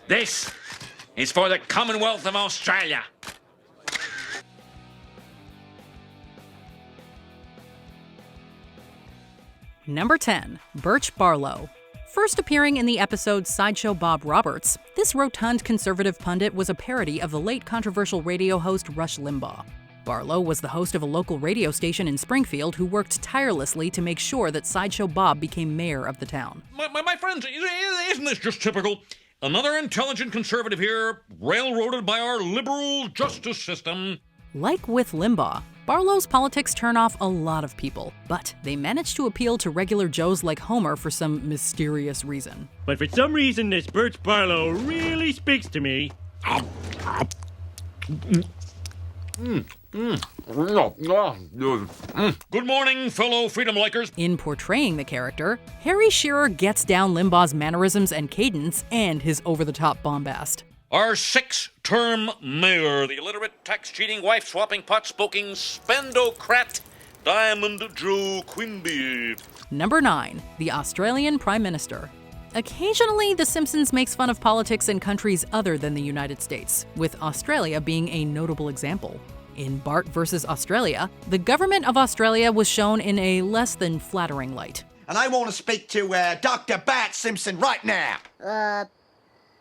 This is for the Commonwealth of Australia. Number 10. Birch Barlow. First appearing in the episode Sideshow Bob Roberts, this rotund conservative pundit was a parody of the late controversial radio host Rush Limbaugh. Barlow was the host of a local radio station in Springfield who worked tirelessly to make sure that Sideshow Bob became mayor of the town. My friends, isn't this just typical? Another intelligent conservative here, railroaded by our liberal justice system. Like with Limbaugh, Barlow's politics turn off a lot of people, but they manage to appeal to regular Joes like Homer for some mysterious reason. But for some reason, this Birch Barlow really speaks to me. Good morning, fellow freedom likers. In portraying the character, Harry Shearer gets down Limbaugh's mannerisms and cadence and his over-the-top bombast. Our six-term mayor, the illiterate, tax-cheating, wife-swapping, pot-smoking, spendocrat, Diamond Joe Quimby. Number 9. The Australian Prime Minister. Occasionally, The Simpsons makes fun of politics in countries other than the United States, with Australia being a notable example. In Bart vs. Australia, the government of Australia was shown in a less than flattering light. And I want to speak to Dr. Bart Simpson right now.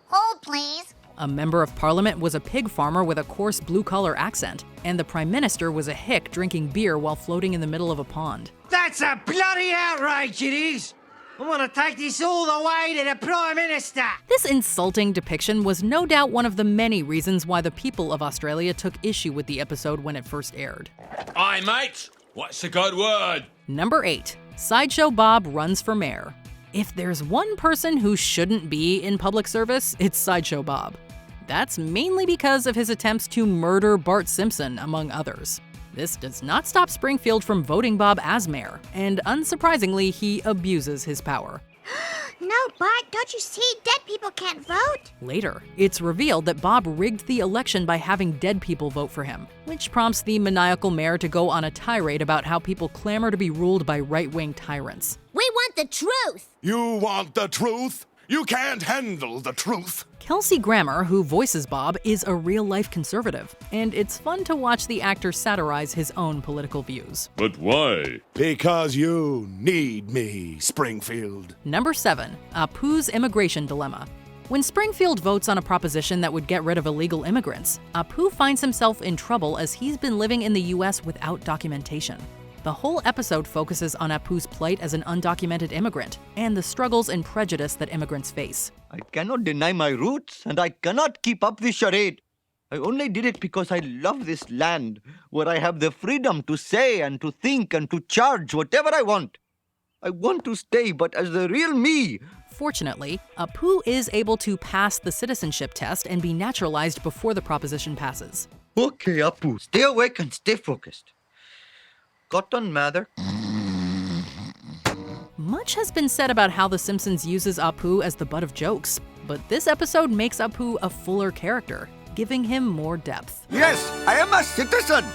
Hold, please. A member of parliament was a pig farmer with a coarse blue-collar accent, and the prime minister was a hick drinking beer while floating in the middle of a pond. That's a bloody outrage, it is! I want to take this all the way to the Prime Minister! This insulting depiction was no doubt one of the many reasons why the people of Australia took issue with the episode when it first aired. Aye, mate. What's a good word? Number 8. Sideshow Bob Runs for Mayor. If there's one person who shouldn't be in public service, it's Sideshow Bob. That's mainly because of his attempts to murder Bart Simpson, among others. This does not stop Springfield from voting Bob as mayor, and unsurprisingly, he abuses his power. No, Bart, don't you see? Dead people can't vote. Later, it's revealed that Bob rigged the election by having dead people vote for him, which prompts the maniacal mayor to go on a tirade about how people clamor to be ruled by right-wing tyrants. We want the truth. You want the truth? You can't handle the truth. Kelsey Grammer, who voices Bob, is a real-life conservative, and it's fun to watch the actor satirize his own political views. But why? Because you need me, Springfield. Number 7. Apu's Immigration Dilemma. When Springfield votes on a proposition that would get rid of illegal immigrants, Apu finds himself in trouble as he's been living in the U.S. without documentation. The whole episode focuses on Apu's plight as an undocumented immigrant and the struggles and prejudice that immigrants face. I cannot deny my roots, and I cannot keep up this charade. I only did it because I love this land, where I have the freedom to say and to think and to charge whatever I want. I want to stay, but as the real me. Fortunately, Apu is able to pass the citizenship test and be naturalized before the proposition passes. Okay, Apu, stay awake and stay focused. Cotton Mather. Much has been said about how The Simpsons uses Apu as the butt of jokes, but this episode makes Apu a fuller character, giving him more depth. Yes, I am a citizen.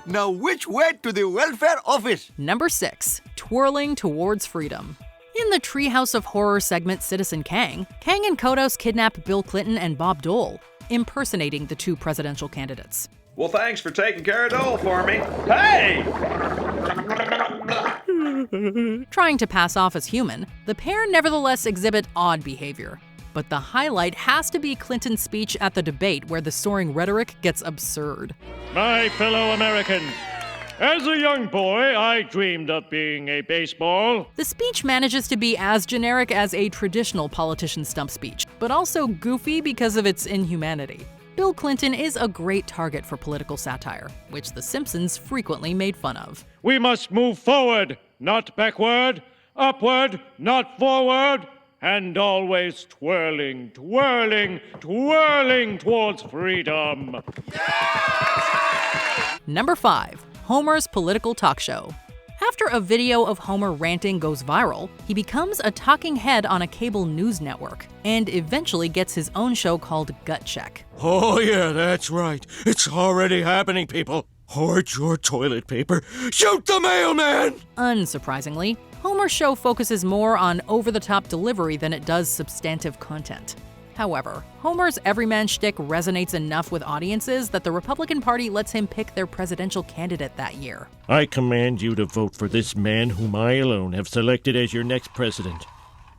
Now which way to the welfare office? Number 6. Twirling Towards Freedom. In the Treehouse of Horror segment Citizen Kang, Kang and Kodos kidnap Bill Clinton and Bob Dole, impersonating the two presidential candidates. Well, thanks for taking care of Dole for me. Hey! Trying to pass off as human, the pair nevertheless exhibit odd behavior. But the highlight has to be Clinton's speech at the debate where the soaring rhetoric gets absurd. My fellow Americans, as a young boy, I dreamed of being a baseball. The speech manages to be as generic as a traditional politician stump speech, but also goofy because of its inhumanity. Bill Clinton is a great target for political satire, which The Simpsons frequently made fun of. We must move forward, not backward, upward, not forward, and always twirling, twirling, twirling towards freedom. Number 5. Homer's Political Talk Show. After a video of Homer ranting goes viral, he becomes a talking head on a cable news network, and eventually gets his own show called Gut Check. Oh yeah, that's right. It's already happening, people. Hoard your toilet paper. Shoot the mailman! Unsurprisingly, Homer's show focuses more on over-the-top delivery than it does substantive content. However, Homer's everyman shtick resonates enough with audiences that the Republican Party lets him pick their presidential candidate that year. I command you to vote for this man whom I alone have selected as your next president.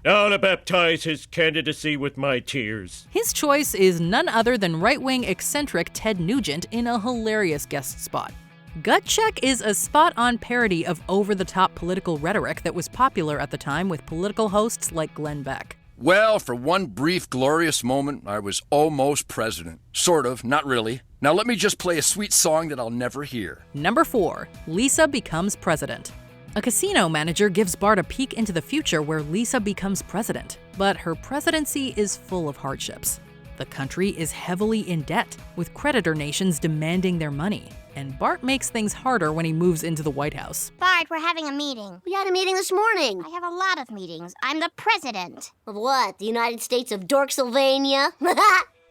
I'll baptize his candidacy with my tears. His choice is none other than right-wing eccentric Ted Nugent in a hilarious guest spot. Gut Check is a spot-on parody of over-the-top political rhetoric that was popular at the time with political hosts like Glenn Beck. Well, for one brief, glorious moment, I was almost president. Sort of, not really. Now let me just play a sweet song that I'll never hear. Number 4. Lisa becomes president. A casino manager gives Bart a peek into the future where Lisa becomes president, but her presidency is full of hardships. The country is heavily in debt, with creditor nations demanding their money, and Bart makes things harder when he moves into the White House. Bart, we're having a meeting. We had a meeting this morning. I have a lot of meetings. I'm the president. Of what? The United States of Dorksylvania?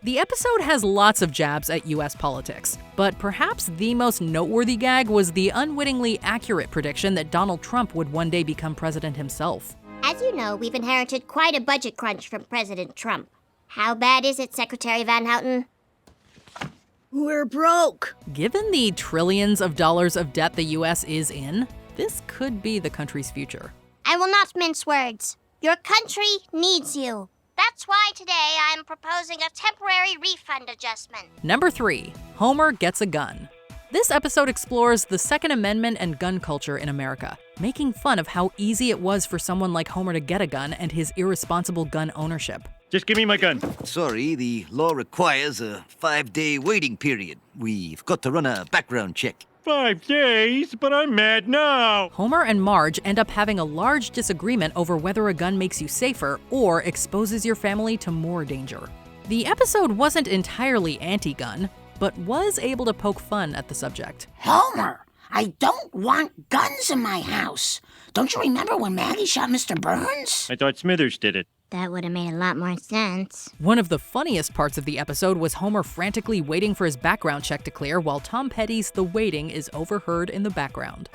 The episode has lots of jabs at US politics, but perhaps the most noteworthy gag was the unwittingly accurate prediction that Donald Trump would one day become president himself. As you know, we've inherited quite a budget crunch from President Trump. How bad is it, Secretary Van Houten? We're broke. Given the trillions of dollars of debt the US is in, this could be the country's future. I will not mince words. Your country needs you. That's why today I'm proposing a temporary refund adjustment. Number 3. Homer gets a gun. This episode explores the Second Amendment and gun culture in America, making fun of how easy it was for someone like Homer to get a gun and his irresponsible gun ownership. Just give me my gun. Sorry, the law requires a 5-day waiting period. We've got to run a background check. 5 days, but I'm mad now. Homer and Marge end up having a large disagreement over whether a gun makes you safer or exposes your family to more danger. The episode wasn't entirely anti-gun, but was able to poke fun at the subject. Homer, I don't want guns in my house. Don't you remember when Maggie shot Mr. Burns? I thought Smithers did it. That would have made a lot more sense. One of the funniest parts of the episode was Homer frantically waiting for his background check to clear while Tom Petty's The Waiting is overheard in the background.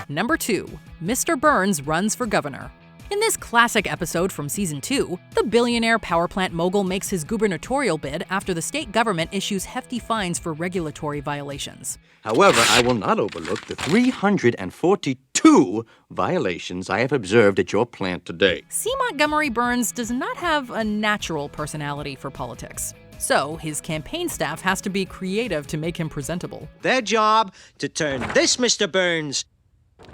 Number 2. Mr. Burns runs for governor. In this classic episode from season 2, the billionaire power plant mogul makes his gubernatorial bid after the state government issues hefty fines for regulatory violations. However, I will not overlook the 342 violations I have observed at your plant today. C. Montgomery Burns does not have a natural personality for politics, so his campaign staff has to be creative to make him presentable. Their job to turn this Mr. Burns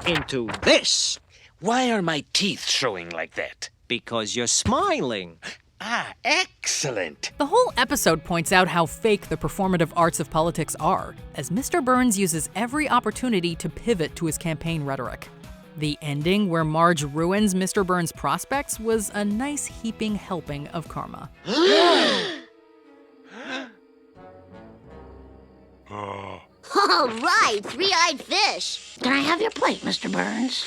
into this. Why are my teeth showing like that? Because you're smiling. Ah, excellent. The whole episode points out how fake the performative arts of politics are, as Mr. Burns uses every opportunity to pivot to his campaign rhetoric. The ending, where Marge ruins Mr. Burns' prospects, was a nice heaping helping of karma. All right, three-eyed fish. Can I have your plate, Mr. Burns?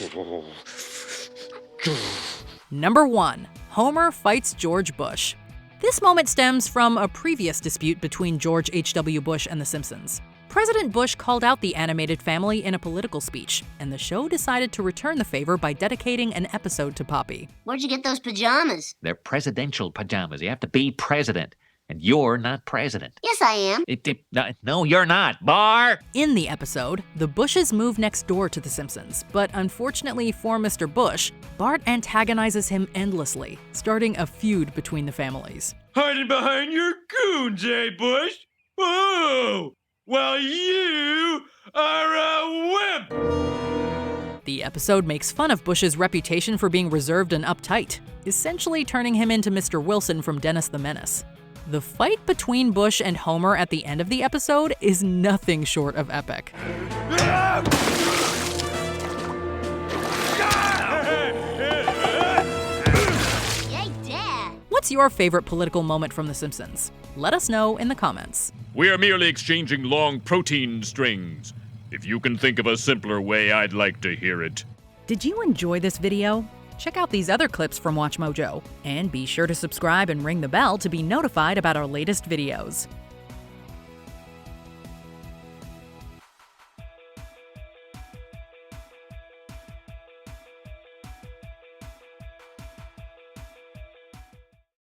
Number 1. Homer fights George Bush. This moment stems from a previous dispute between George H.W. Bush and The Simpsons. President Bush called out the animated family in a political speech, and the show decided to return the favor by dedicating an episode to Poppy. Where'd you get those pajamas? They're presidential pajamas. You have to be president. And you're not president. Yes, I am. No, you're not, Bar! In the episode, the Bushes move next door to The Simpsons, but unfortunately for Mr. Bush, Bart antagonizes him endlessly, starting a feud between the families. Hiding behind your goons, eh, Bush? Oh! Well, you are a wimp! The episode makes fun of Bush's reputation for being reserved and uptight, essentially turning him into Mr. Wilson from Dennis the Menace. The fight between Bush and Homer at the end of the episode is nothing short of epic. Yay, Dad! What's your favorite political moment from The Simpsons? Let us know in the comments. We are merely exchanging long protein strings. If you can think of a simpler way, I'd like to hear it. Did you enjoy this video? Check out these other clips from WatchMojo, and be sure to subscribe and ring the bell to be notified about our latest videos.